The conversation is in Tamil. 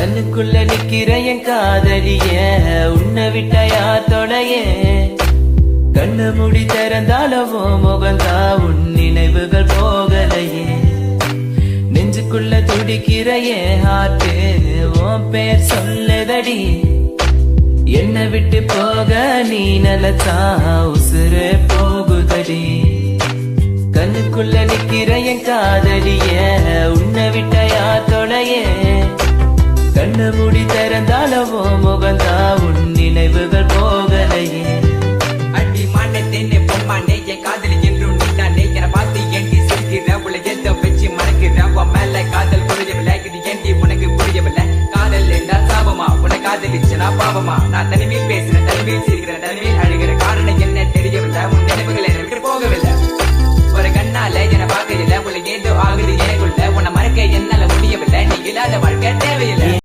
கண்ணுக்குள்ள நிக்கிற என் காதலிய உன்னை விட்டயா தொலைய கண்ணு முடி திறந்தாலவோ முகந்தா உன் நினைவுகள் போகலையே நெஞ்சுக்குள்ள துடிக்கிற என் ஹார்ட்டு உன் பேர் சொல்லுதடி என்னை விட்டு போக நீ நிலச்சா உசுறு போகுதடி கண்ணுக்குள்ள நிக்கிற என் காதலிய உன்னை விட்டயா தொலைய கண்ணு மூடி திறந்தாலவோ முகந்தா உன் நினைவுகள் போகலையே அடி மானே தேனே பொம்மானே என் காதலி என்றும் நீதானே என பார்த்து ஏண்டி சிரிக்கிற உள்ள எந்த வச்சு மறக்கிற உன் மேல காதல் புரியவில்லை இது ஏண்டி உனக்கு புரியவில்லை காதல் என்றா சாபமா உன காதலிச்சு நான் பாவமா நான் தனிமையில்